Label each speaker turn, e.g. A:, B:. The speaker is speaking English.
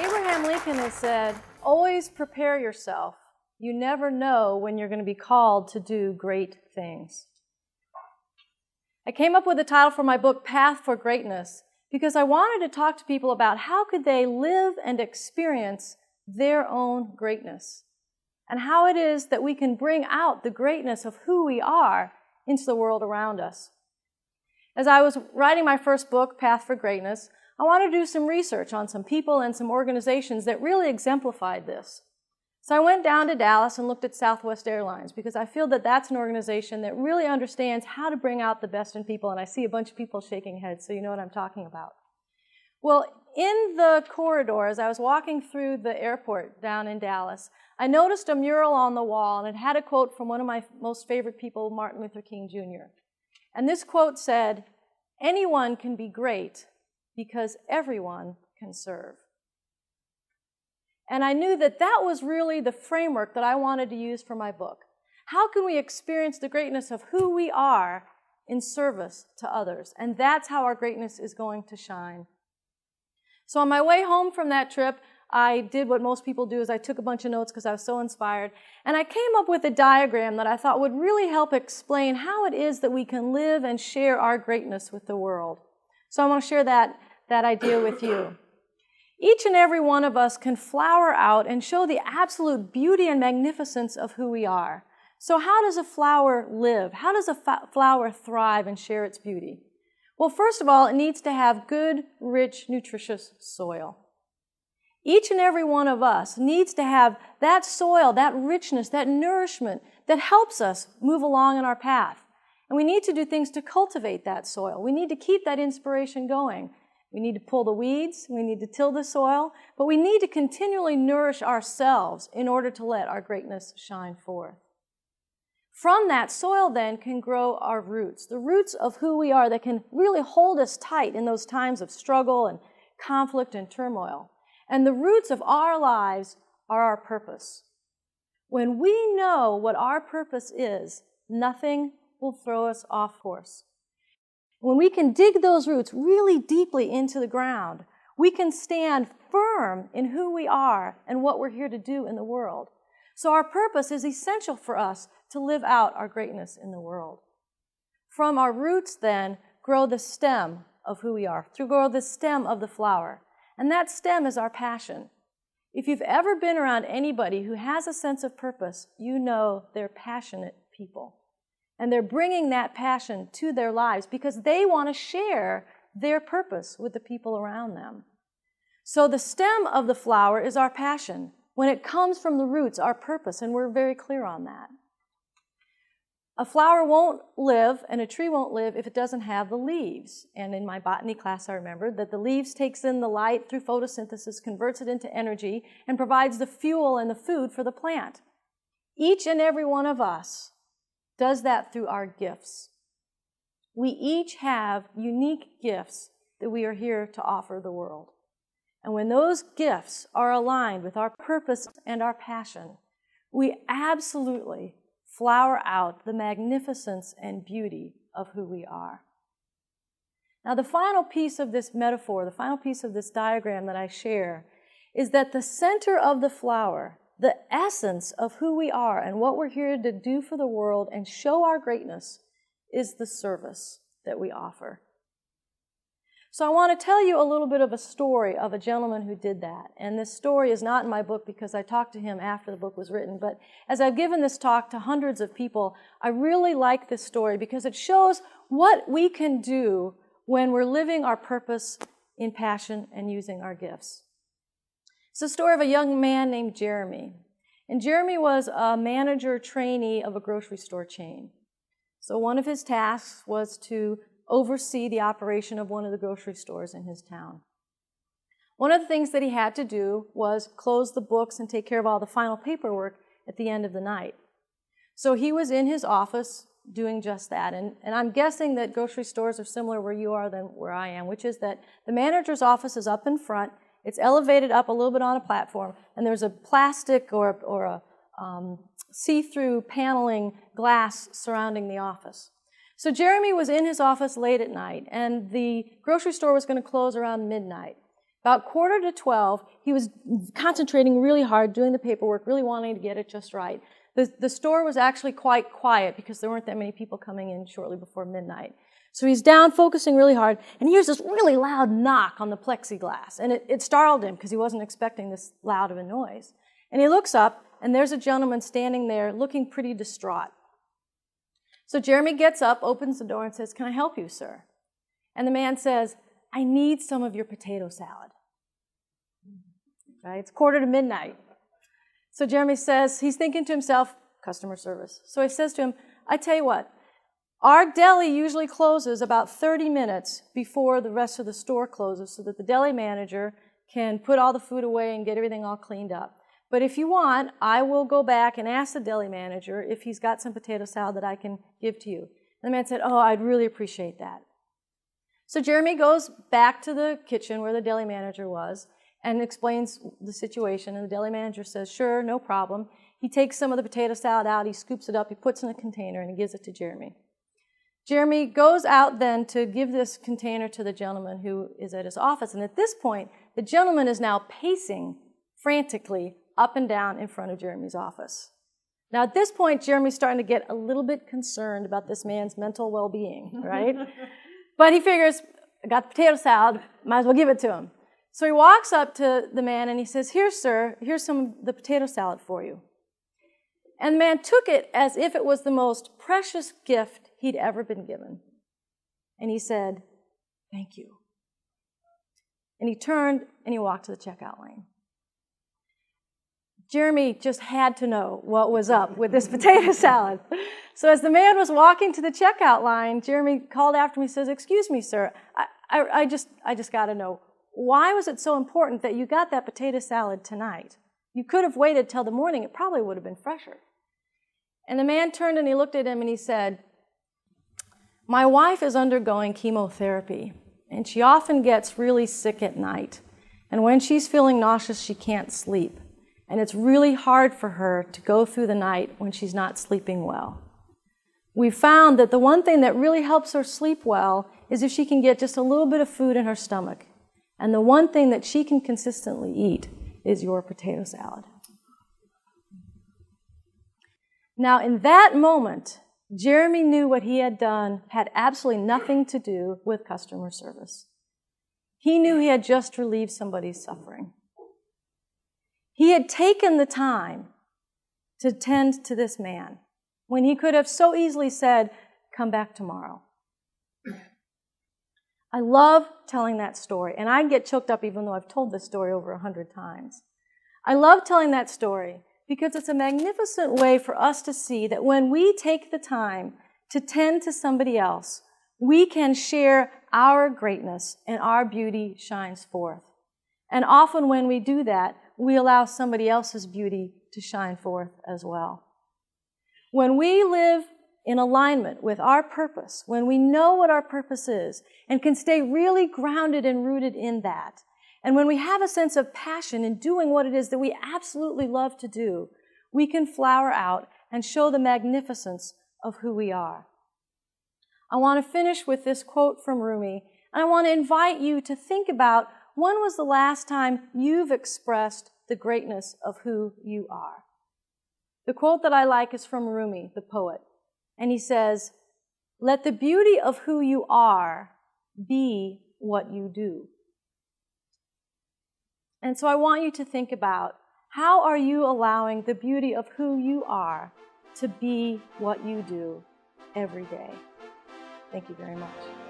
A: Abraham Lincoln has said, always prepare yourself. You never know when you're going to be called to do great things. I came up with the title for my book, Path for Greatness, because I wanted to talk to people about how could they live and experience their own greatness, and how it is that we can bring out the greatness of who we are into the world around us. As I was writing my first book, Path for Greatness, I wanted to do some research on some people and some organizations that really exemplified this. So I went down to Dallas and looked at Southwest Airlines because I feel that that's an organization that really understands how to bring out the best in people, and I see a bunch of people shaking heads, so you know what I'm talking about. Well, in the corridor, as I was walking through the airport down in Dallas, I noticed a mural on the wall, and it had a quote from one of my most favorite people, Martin Luther King Jr. And this quote said, "Anyone can be great because everyone can serve." And I knew that that was really the framework that I wanted to use for my book. How can we experience the greatness of who we are in service to others? And that's how our greatness is going to shine. So on my way home from that trip, I did what most people do, is I took a bunch of notes because I was so inspired. And I came up with a diagram that I thought would really help explain how it is that we can live and share our greatness with the world. So I want to share that idea with you. Each and every one of us can flower out and show the absolute beauty and magnificence of who we are. So how does a flower live? How does a flower thrive and share its beauty? Well, first of all, it needs to have good, rich, nutritious soil. Each and every one of us needs to have that soil, that richness, that nourishment that helps us move along in our path. And we need to do things to cultivate that soil. We need to keep that inspiration going. We need to pull the weeds, we need to till the soil, but we need to continually nourish ourselves in order to let our greatness shine forth. From that soil then can grow our roots, the roots of who we are that can really hold us tight in those times of struggle and conflict and turmoil. And the roots of our lives are our purpose. When we know what our purpose is, nothing will throw us off course. When we can dig those roots really deeply into the ground, we can stand firm in who we are and what we're here to do in the world. So our purpose is essential for us to live out our greatness in the world. From our roots, then, grow the stem of who we are, to grow the stem of the flower. And that stem is our passion. If you've ever been around anybody who has a sense of purpose, you know they're passionate people. And they're bringing that passion to their lives because they want to share their purpose with the people around them. So the stem of the flower is our passion. When it comes from the roots, our purpose, and we're very clear on that. A flower won't live and a tree won't live if it doesn't have the leaves. And in my botany class, I remembered that the leaves takes in the light through photosynthesis, converts it into energy, and provides the fuel and the food for the plant. Each and every one of us does that through our gifts. We each have unique gifts that we are here to offer the world. And when those gifts are aligned with our purpose and our passion, we absolutely flower out the magnificence and beauty of who we are. Now, the final piece of this metaphor, the final piece of this diagram that I share, is that the center of the flower, the essence of who we are and what we're here to do for the world and show our greatness, is the service that we offer. So I want to tell you a little bit of a story of a gentleman who did that. And this story is not in my book because I talked to him after the book was written. But as I've given this talk to hundreds of people, I really like this story because it shows what we can do when we're living our purpose in passion and using our gifts. It's the story of a young man named Jeremy. And Jeremy was a manager trainee of a grocery store chain. So one of his tasks was to oversee the operation of one of the grocery stores in his town. One of the things that he had to do was close the books and take care of all the final paperwork at the end of the night. So he was in his office doing just that. And I'm guessing that grocery stores are similar where you are than where I am, which is that the manager's office is up in front. It's elevated up a little bit on a platform, and there's a plastic or a see-through paneling glass surrounding the office. So Jeremy was in his office late at night, and the grocery store was going to close around midnight. About 11:45, he was concentrating really hard, doing the paperwork, really wanting to get it just right. The store was actually quite quiet because there weren't that many people coming in shortly before midnight. So he's down, focusing really hard, and he hears this really loud knock on the plexiglass. And it startled him because he wasn't expecting this loud of a noise. And he looks up, and there's a gentleman standing there looking pretty distraught. So Jeremy gets up, opens the door, and says, "Can I help you, sir?" And the man says, "I need some of your potato salad." Right? It's 11:45. So Jeremy says, he's thinking to himself, customer service. So he says to him, "I tell you what, our deli usually closes about 30 minutes before the rest of the store closes so that the deli manager can put all the food away and get everything all cleaned up. But if you want, I will go back and ask the deli manager if he's got some potato salad that I can give to you." And the man said, "Oh, I'd really appreciate that." So Jeremy goes back to the kitchen where the deli manager was and explains the situation. And the deli manager says, "Sure, no problem." He takes some of the potato salad out, he scoops it up, he puts it in a container, and he gives it to Jeremy. Jeremy goes out then to give this container to the gentleman who is at his office. And at this point, the gentleman is now pacing frantically up and down in front of Jeremy's office. Now, at this point, Jeremy's starting to get a little bit concerned about this man's mental well-being, right? But he figures, I got the potato salad, might as well give it to him. So he walks up to the man and he says, "Here, sir, here's some of the potato salad for you." And the man took it as if it was the most precious gift he'd ever been given. And he said, "Thank you." And he turned and he walked to the checkout lane. Jeremy just had to know what was up with this potato salad. So as the man was walking to the checkout line, Jeremy called after him. He says, "Excuse me, sir, I just got to know, why was it so important that you got that potato salad tonight? You could have waited till the morning. It probably would have been fresher." And the man turned and he looked at him and he said, "My wife is undergoing chemotherapy, and she often gets really sick at night. And when she's feeling nauseous, she can't sleep. And it's really hard for her to go through the night when she's not sleeping well. We found that the one thing that really helps her sleep well is if she can get just a little bit of food in her stomach. And the one thing that she can consistently eat is your potato salad." Now, in that moment, Jeremy knew what he had done had absolutely nothing to do with customer service. He knew he had just relieved somebody's suffering. He had taken the time to tend to this man when he could have so easily said, "Come back tomorrow." I love telling that story, and I get choked up even though I've told this story over 100 times. I love telling that story because it's a magnificent way for us to see that when we take the time to tend to somebody else, we can share our greatness and our beauty shines forth. And often when we do that, we allow somebody else's beauty to shine forth as well. When we live in alignment with our purpose, when we know what our purpose is and can stay really grounded and rooted in that, and when we have a sense of passion in doing what it is that we absolutely love to do, we can flower out and show the magnificence of who we are. I want to finish with this quote from Rumi, and I want to invite you to think about when was the last time you've expressed the greatness of who you are. The quote that I like is from Rumi, the poet, and he says, "Let the beauty of who you are be what you do." And so I want you to think about, how are you allowing the beauty of who you are to be what you do every day? Thank you very much.